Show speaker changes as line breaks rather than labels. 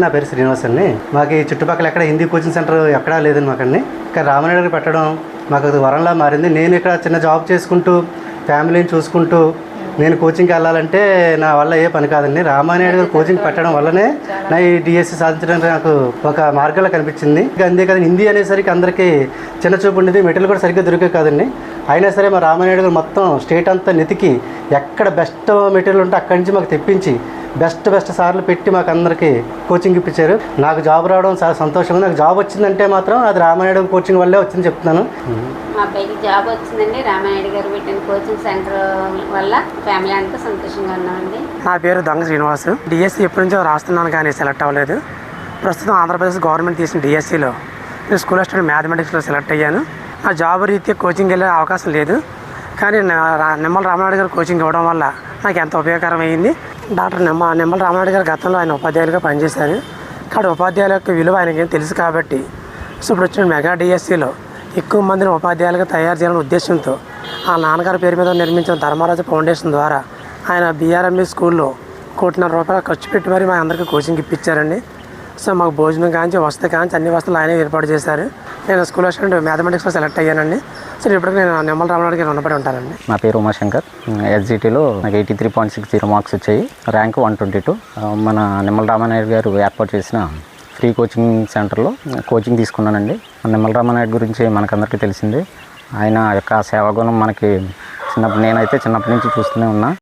నా పేరు శ్రీనివాస్ అండి. మాకు ఈ చుట్టుపక్కల ఎక్కడ హిందీ కోచింగ్ సెంటర్ ఎక్కడా లేదండి మాకండి. ఇక్కడ రామానాయుడు గారు పెట్టడం మాకు అది వరంలా మారింది. నేను ఇక్కడ చిన్న జాబ్ చేసుకుంటూ ఫ్యామిలీని చూసుకుంటూ నేను కోచింగ్కి వెళ్ళాలంటే నా వల్ల ఏ పని కాదండి. రామానాయుడు గారు కోచింగ్ పెట్టడం వల్లనే నా ఈ డిఎస్సి సాధించడానికి నాకు ఒక మార్గంలో కనిపించింది. అంతే కదండి, హిందీ అనేసరికి అందరికీ చిన్న చూపు ఉండేది, మెటీరియల్ కూడా సరిగ్గా దొరికే కాదండి. అయినా సరే మా రామానాయుడు గారు మొత్తం స్టేట్ అంతా నెతికి ఎక్కడ బెస్ట్ మెటీరియల్ ఉంటే అక్కడి నుంచి మాకు తెప్పించి బెస్ట్ సార్లు పెట్టి మాకు అందరికీ కోచింగ్ ఇప్పించారు. నాకు జాబ్ రావడం చాలా సంతోషంగా. నాకు జాబ్ వచ్చిందంటే మాత్రం అది రామానాయుడు కోచింగ్ వల్లే వచ్చిందని చెప్తున్నాను.
మా అబ్బాయికి జాబ్ వచ్చిందండి. రామానాయుడు గారు పెట్టిన కోచింగ్ సెంటర్ వల్ల ఫ్యామిలీ అంతా సంతోషంగా ఉన్నామండి.
నా పేరు దొంగ శ్రీనివాస్. డిఎస్సి ఎప్పటి నుంచో రాస్తున్నాను కానీ సెలెక్ట్ అవ్వలేదు. ప్రస్తుతం ఆంధ్రప్రదేశ్ గవర్నమెంట్ తీసిన డిఎస్సిలో నేను స్కూల్ అసిస్టెంట్ మ్యాథమెటిక్స్లో సెలెక్ట్ అయ్యాను. నా జాబ్ రీత్యా కోచింగ్ వెళ్ళే అవకాశం లేదు, కానీ నిమ్మల రామానాయుడు గారు కోచింగ్ ఇవ్వడం వల్ల నాకు ఎంతో ఉపయోగకరమైంది. డాక్టర్ నిమ్మల రామానాయుడు గారు గతంలో ఆయన ఉపాధ్యాయులుగా పనిచేశారు. కాబట్టి ఉపాధ్యాయుల యొక్క విలువ ఆయనకేం తెలుసు కాబట్టి ఇప్పుడు వచ్చిన మెగా డిఎస్సిలో ఎక్కువ మందిని ఉపాధ్యాయులుగా తయారు చేయాలనే ఉద్దేశంతో ఆ నాన్నగారి పేరు మీద నిర్మించిన ధర్మరాజు ఫౌండేషన్ ద్వారా ఆయన బీఆర్ఎంఈ స్కూల్లో ₹1,50,00,000 ఖర్చు పెట్టి మరి మా అందరికీ కోచింగ్ ఇప్పించారండి. సో మాకు భోజనం కాంచి వసతి కాంచి అన్ని వస్తువులు ఆయనే ఏర్పాటు చేశారు. నేను స్కూల్ అసిస్టెంట్ మ్యాథమెటిక్స్లో సెలెక్ట్ అయ్యానండి. సో ఇప్పటికి నేను నిమ్మల రామానాయుడు గారు రుణపడి ఉంటానండి.
నా పేరు ఉమాశంకర్. ఎస్జిటిలో నాకు 83.60 మార్క్స్ వచ్చాయి. ర్యాంకు 122. మన నిమ్మల రామానాయుడు గారు ఏర్పాటు చేసిన ఫ్రీ కోచింగ్ సెంటర్లో కోచింగ్ తీసుకున్నానండి. నిమ్మల రామానాయుడు గురించి మనకందరికీ తెలిసిందే. ఆయన యొక్క సేవాగుణం మనకి నేనైతే చిన్నప్పటి నుంచి చూస్తూనే ఉన్నా.